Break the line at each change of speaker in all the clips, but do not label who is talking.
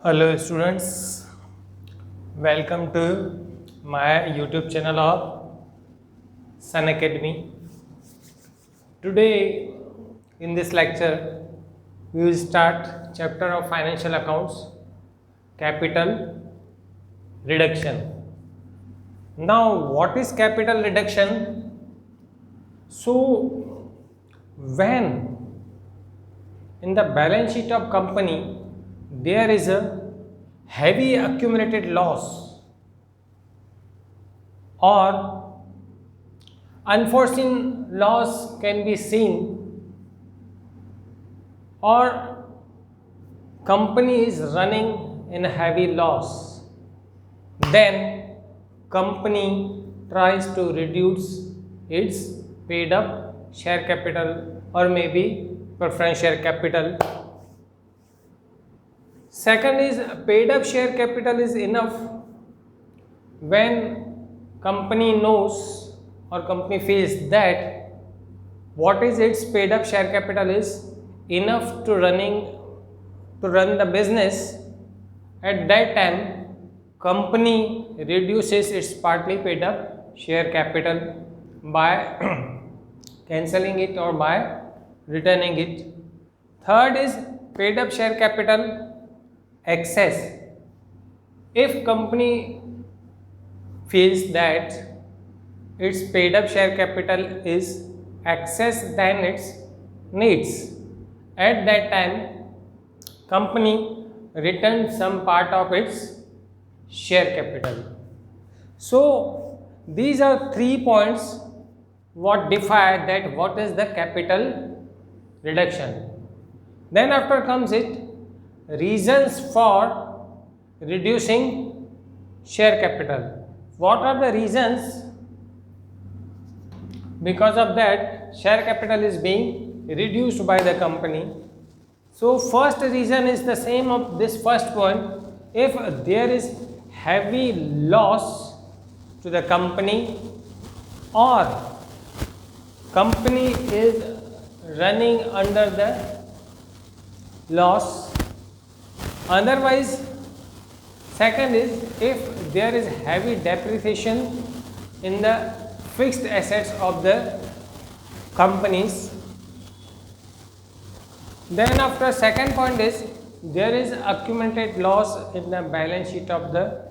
Hello students, welcome to my YouTube channel of Sun Academy. Today in this lecture we will start chapter of financial accounts, capital reduction. Now what is capital reduction? So when in the balance sheet of company there is a heavy accumulated loss or unforeseen loss can be seen, or company is running in a heavy loss, then company tries to reduce its paid up share capital or maybe preference share capital. Second is paid up share capital is enough when company knows or company feels that what is its paid up share capital is enough to run the business. At that time company reduces its partly paid up share capital by cancelling it or by returning it. Third is paid up share capital excess. If company feels that its paid up share capital is excess than its needs, at that time company returns some part of its share capital. So these are 3 points what define that what is the capital reduction. Then after comes it reasons for reducing share capital. What are the reasons because of that share capital is being reduced by the company? So first reason is the same of this first point. If there is heavy loss to the company or company is running under the loss. Otherwise, second is if there is heavy depreciation in the fixed assets of the companies. Then after second point is there is accumulated loss in the balance sheet of the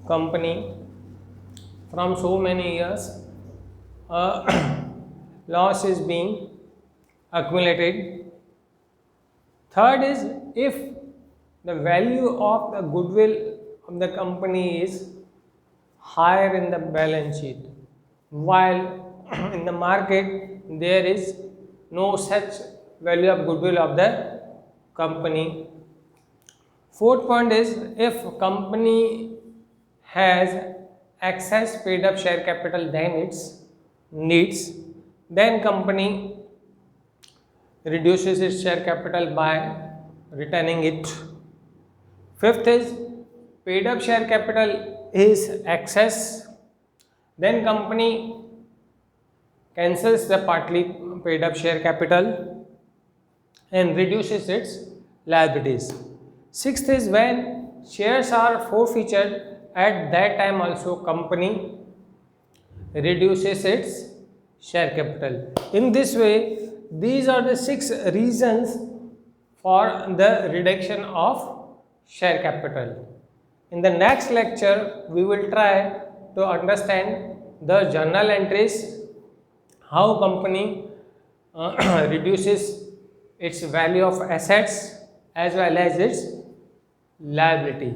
company from so many years. Loss is being accumulated. Third is if the value of the goodwill of the company is higher in the balance sheet, while in the market there is no such value of goodwill of the company. Fourth point is if company has excess paid up share capital than its needs, then company reduces its share capital by returning it. Fifth is paid up share capital is excess, then company cancels the partly paid up share capital and reduces its liabilities. Sixth is when shares are forfeited, at that time also company reduces its share capital. In this way, these are the 6 reasons for the reduction of share capital. In the next lecture, we will try to understand the journal entries, how company reduces its value of assets as well as its liability.